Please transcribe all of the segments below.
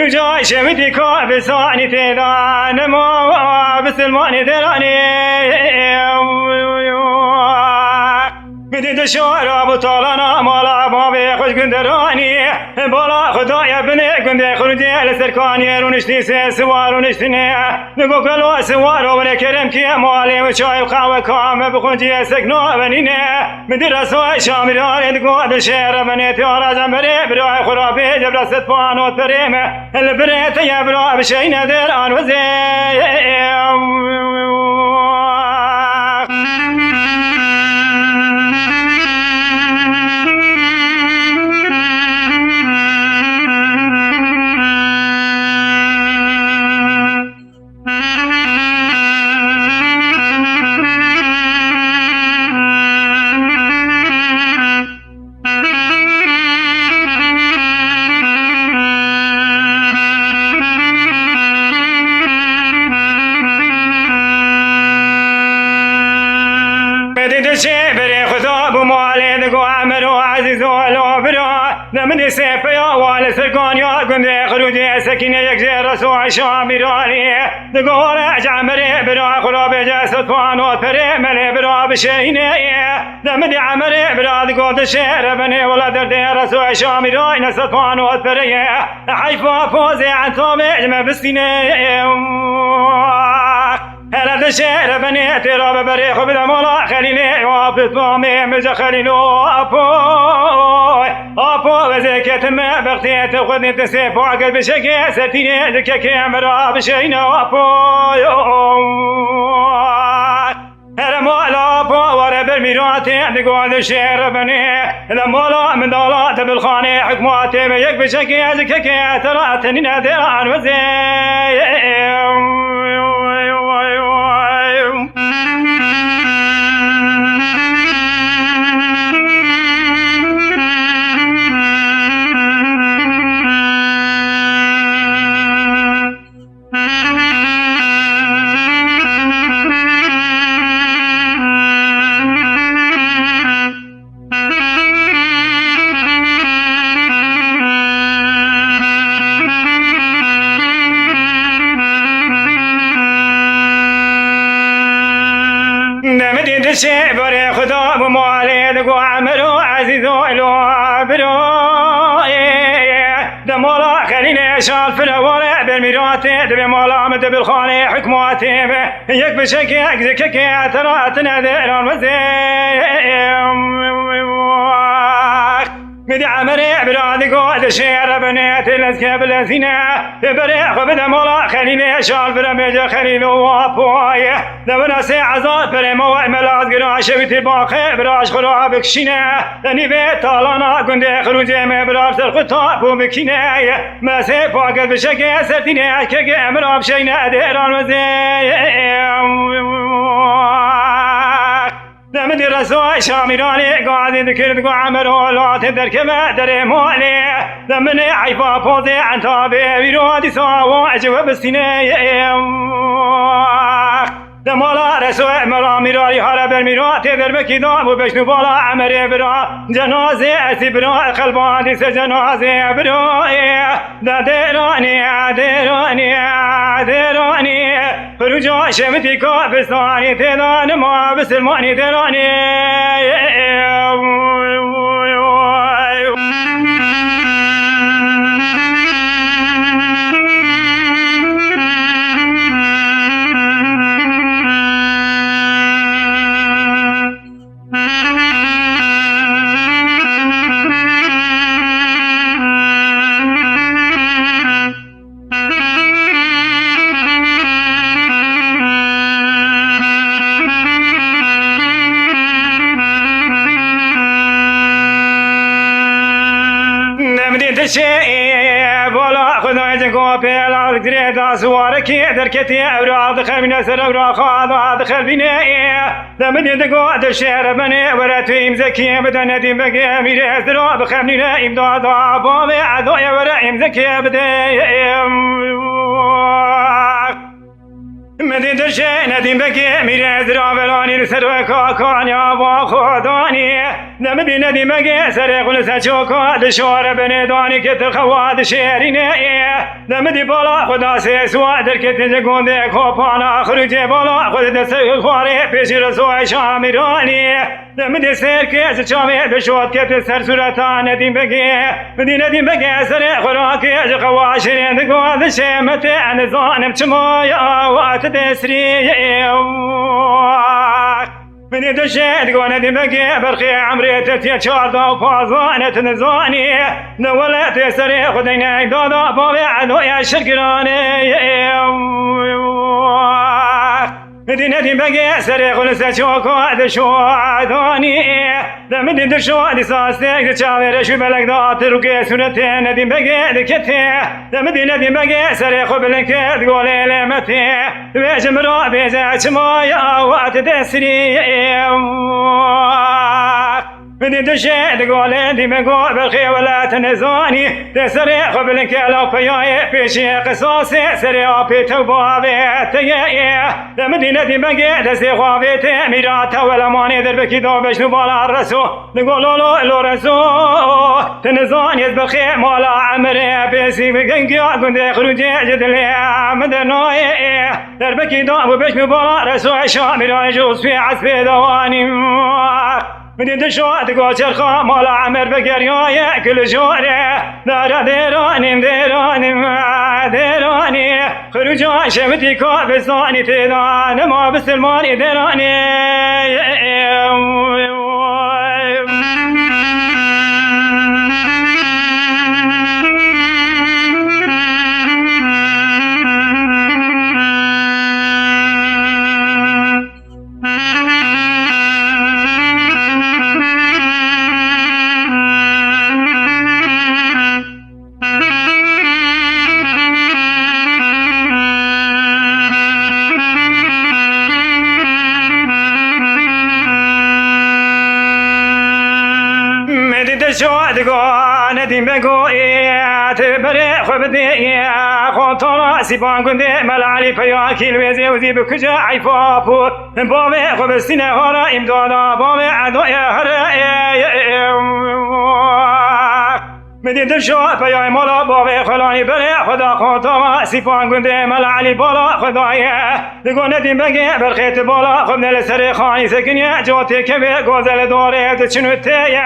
رجاي شمتي كابساني تدان ما بسلماني دراني بدي شارع بطلنا مالا ما بيخش قندراني بالا خدايا بني قندي خرجي لسركاني رونشتي سوار ونشتني نقول كلو سوار ولا كرم كي مالي وشاي وقهوة كام بخونجي سكنو بنيني بدي رسوي شامراني تقول الشعر بني تيارا زمري براي خرابي جبر ستفانو تريم البريت يبرا بشي ندر عن وزي شبري خطاب ومالي دقو عمر وعزيز ولو برا نمني سيف يا والي سرقان يا قندي خروجي سكينة يكجير رسوع شامراني دقو راجع مري برا خرابي جاسد فانو تري ملي برا بشيني نمني عمري برا دقو دشير بني ولا دردي رسوع شامراني نسد فانو تري حيفا فوزي عن طابع ما بستيني هلا دشير بني ترى ببريخ وبدا مولا خليني وافت ضامي مجا خلينو أبو وزكيت ما بغتيت وخذني تسيف وعقل بشكي ستيني لكك مرا بشينا أبو هلا مولا أبو ورا بالميراتي تقول دشير بني هلا مولا من دولات بالخاني حكماتي بيك بشكي لكك ترى تنين دير عن وزي شبري خطاب ومالي دقو عمر وعزيز ولو براي دمولا خليني شال في الورع بالميراتي دبي مولا مد بالخاني حكماتي يك بشكي اكزكك ترى تنادر المزيم بدي عمري برادي قول الشير بنيت الاسكاب الذين بريخ بدا مولا خليني شال برميجا خليل وابوي دبنا ساعة زاد برمو ملاز قراش بيتي باقي براش خرا بكشينا لاني بيت طالنا قندي خروجي ما براش الخطاب وبكينا ما سيف واقل بشكي سرتيني كيك امرا بشينا ديران وزيم نمدي رسوي شامراني قاعد ذكر دقو عمر ولا تدر كما دري مالي نمني عيفا فوزي عن تابي بيرودي سوا اجوب السنين دمالا رسوي مرامي راري حالا بالميرا تدر بكيدام وبشنو بالا عمري برا جنازي اسي برا قلبان دي سجنازي برا ديراني ديراني ديراني رجع شمتي كابساني تدان ما بسلماني دراني شيء ولا خذ جواب بلا دريد سوارك دركتي أوراق دخل من سر أوراق هذا دخل بني لمن يدقوا الشعر بني ولا تيم زكي بدنا دين بقى مير أزرع بخمني لا إمداد بابي عذايا ولا إم زكي بدي مدی درشه ندیم بگی میره زرابلانی سر کاکانیا با خودانی نمدی ندیم بگی سر قل سچوکا دشوار بندانی که تخواد شیرینه نمدی بالا خدا سیسوا در که تنجگونده کوپانا خروج بالا خود دست خواره پیش رسوی شامیرانی نمدی سر که از چاوه بشود که سر صورتان ندیم بگی مدی ندیم بگی سر خوراکی از خواشرین دگواد شمت انزانم چمایا تدسري من دشيت قونا دمقي برخي عمري تتيا شاردا وفازانة نزاني نولت سري خدينا دادا بابي عدو يا شكراني مدينة دمقي سري خلصة شوكو دشو عداني لمدين دشو دساستيك دشاوير شو بلق دات رقي سنتين دمقي دكتي لمدينة دمقي سري خبلك تقولي لمتي بيجم رابي زاك مايا وقت دسري من دشيت قولي دمقو بالخي ولا تنزاني تسري خبلك لو بياي بيشي قصاصي سري عبي توبابي تيي لمدينة دمقي دسي خوابي تيميراتا ولا ماني دربكي دوبش نبالا الرسو نقولو لو رسو تنزاني يزبخي مولا عمري بيسي بقنقيا قندي خروجي جدلي مدنوي دربكي دوبش نبالا رسو عشامي راجوز في عسبي دواني من دشوات قوشر خامولا عمر بقرياي كل جوري دارا ديراني ديراني خرجوا شمتي كوبساني تدان ما بسلماني ديراني شاد قان دیم بگویی تبره خبدی خاطر سیبان کنده ملعلی پیاکی لوزی وزی بکجا عیفاپو باوی خبستینه هارا امدادا باوی عدوی هر مدی دشو پیای مالا باوی خلانی بره خدا خاطر سیبان کنده ملعلی بالا خدای دگونه دیم بگی برخیت بالا خب نل سر خانی سکنیه جاتی که به گازل داره چنوتیه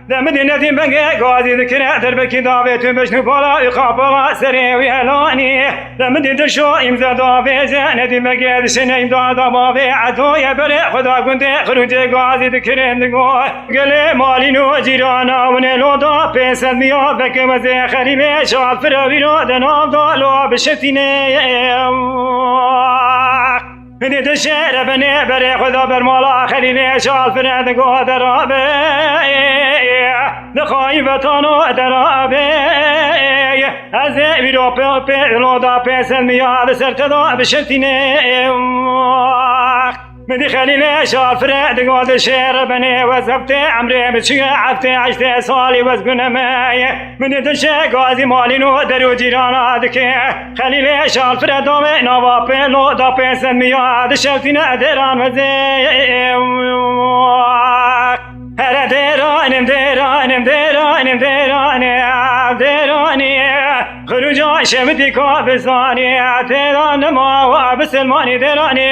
دمدينة بقى قاضي ذكرى دربك دابت بشنو بالا يخاف سري ويهلاني دمدينة شو إمزا دابي زانة بقى دشنا إمدا دابي عدو يبري خدا كنت خروج قاضي ذكرى نقول قلي مالي نو جيرانا ونلو دا بيسد ميا بك مزي خريمي شاف فراوينو دنام دالو بشتيني من دشير بني بري خدا برمالا خريمي شاف فرد قادر نخايبتانو درابي از ویرو پی لودا پیسن میاد سرتدا بشتینه مدی خلیل شافره دقاد شهر بني وزبت عمري بتشي عفت عشت سالي وزقنا ماي من دشه غازي مالينو درو جيرانا دكي خليل شافره دومي نوا بي لودا پیسن میاد شتینه دران وزي هر دراني خروجا شمتي كابساني تيران ما وابسلماني دراني